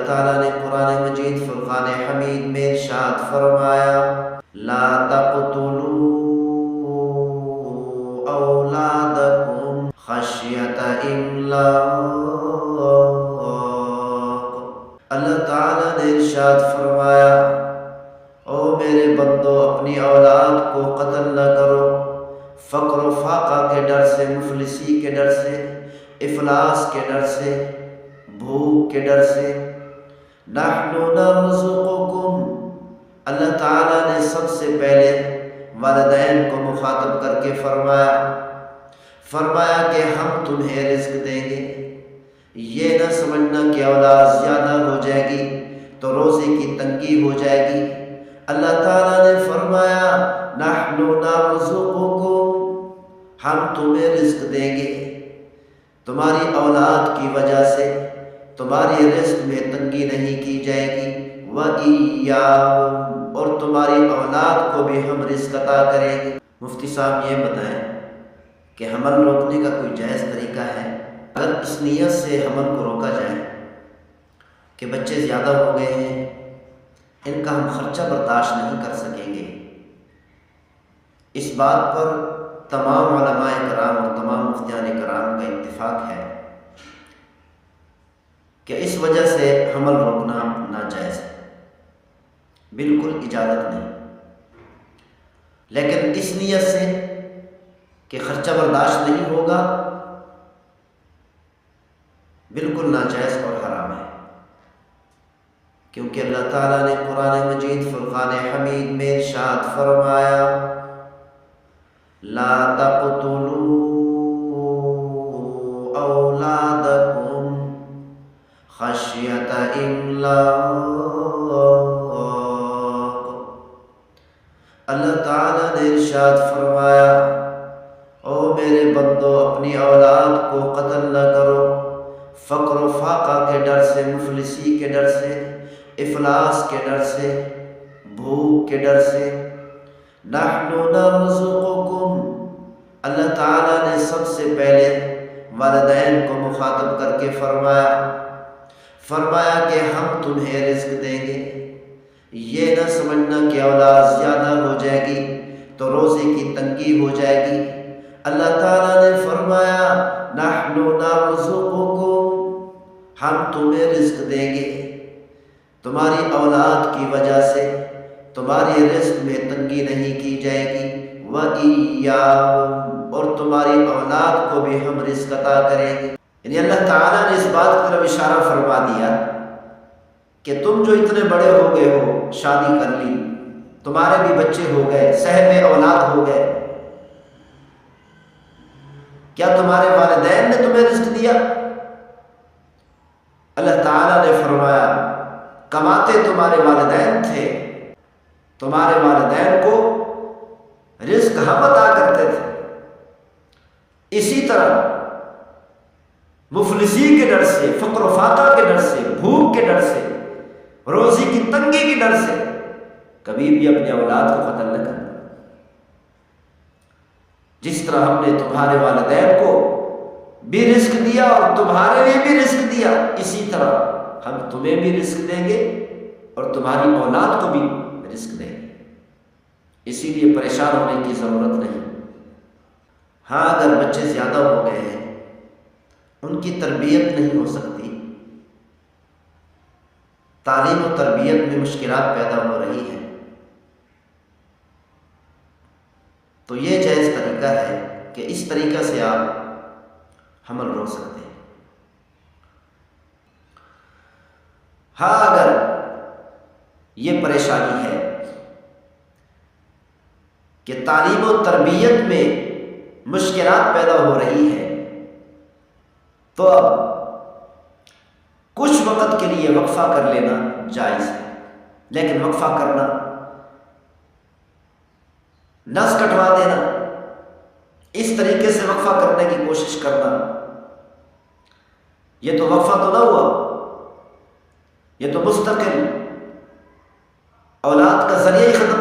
تعالیٰ نے قرآن مجید فرقان حمید میں ارشاد فرمایا لا تقتلوا اولادکم خشیۃ املاق۔ اللہ تعالیٰ نے ارشاد فرمایا او میرے بندو اپنی اولاد کو قتل نہ کرو، فقر و فاقہ کے ڈر سے، مفلسی کے ڈر سے، افلاس کے ڈر سے، بھوک کے ڈر سے۔ نحن نرزقکم، اللہ تعالیٰ نے سب سے پہلے والدین کو مخاطب کر کے فرمایا کہ ہم تمہیں رزق دیں گے۔ یہ نہ سمجھنا کہ اولاد زیادہ ہو جائے گی تو روزے کی تنگی ہو جائے گی۔ اللہ تعالیٰ نے فرمایا نحن نرزقکم، ہم تمہیں رزق دیں گے، تمہاری اولاد کی وجہ سے تمہاری رزق میں تنگی نہیں کی جائے گی، وَإِيَّاهُمْ، اور تمہاری اولاد کو بھی ہم رزق عطا کریں گے۔ مفتی صاحب یہ بتائیں کہ حمل روکنے کا کوئی جائز طریقہ ہے؟ اگر اس نیت سے حمل کو روکا جائے کہ بچے زیادہ ہو گئے ہیں، ان کا ہم خرچہ برداشت نہیں کر سکیں گے، اس بات پر تمام علماء کرام اور تمام مفتیان کرام کا اتفاق ہے کہ اس وجہ سے حمل روکنا ناجائز ہے، بالکل اجازت نہیں۔ لیکن اس نیت سے کہ خرچہ برداشت نہیں ہوگا، بالکل ناجائز اور حرام ہے، کیونکہ اللہ تعالیٰ نے قرآن مجید فرقان حمید میں ارشاد فرمایا لا تقتلوا اولادکم خشیۃ املاق۔ اللہ تعالیٰ نے ارشاد فرمایا او میرے بندو اپنی اولاد کو قتل نہ کرو، فقر و فاقہ کے ڈر سے، مفلسی کے ڈر سے، افلاس کے ڈر سے، بھوک کے ڈر سے۔ نحن نرزقکم، اللہ تعالیٰ نے سب سے پہلے والدین کو مخاطب کر کے فرمایا کہ ہم تمہیں رزق دیں گے۔ یہ نہ سمجھنا کہ اولاد زیادہ ہو جائے گی تو روزے کی تنگی ہو جائے گی۔ اللہ تعالیٰ نے فرمایا نحن نرزقکم، ہم تمہیں رزق دیں گے، تمہاری اولاد کی وجہ سے تمہاری رزق میں تنگی نہیں کی جائے گی، وَإِيَّاهُمْ، اور تمہاری اولاد کو بھی ہم رزق عطا کریں گے۔ یعنی اللہ تعالیٰ نے اس بات کی طرف اشارہ فرما دیا کہ تم جو اتنے بڑے ہو گئے ہو، شادی کر لی، تمہارے بھی بچے ہو گئے، صاحب اولاد ہو گئے، کیا تمہارے والدین نے تمہیں رزق دیا؟ اللہ تعالیٰ نے فرمایا کماتے تمہارے والدین تھے، تمہارے والدین کو رزق ہم عطا کرتے تھے۔ اسی طرح مفلسی کے ڈر سے، فقر و فاقہ کے ڈر سے، بھوک کے ڈر سے، روزی کی تنگی کے ڈر سے کبھی بھی اپنی اولاد کو قتل نہ کرنا۔ جس طرح ہم نے تمہارے والدین کو بھی رزق دیا اور تمہارے لیے بھی رزق دیا، اسی طرح ہم تمہیں بھی رزق دیں گے اور تمہاری اولاد کو بھی رزق دیں گے۔ اسی لیے پریشان ہونے کی ضرورت نہیں۔ ہاں اگر بچے زیادہ ہو گئے ہیں، ان کی تربیت نہیں ہو سکتی، تعلیم و تربیت میں مشکلات پیدا ہو رہی ہیں، تو یہ جائز طریقہ ہے کہ اس طریقہ سے آپ حمل روک سکتے ہیں۔ ہاں اگر یہ پریشانی ہے کہ تعلیم و تربیت میں مشکلات پیدا ہو رہی ہیں، تو اب کچھ وقت کے لیے وقفہ کر لینا جائز ہے، لیکن وقفہ کرنا، نس کٹوا دینا، اس طریقے سے وقفہ کرنے کی کوشش کرنا، یہ تو وقفہ تو نہ ہوا، یہ تو مستقل اولاد کا ذریعہ ہی ختم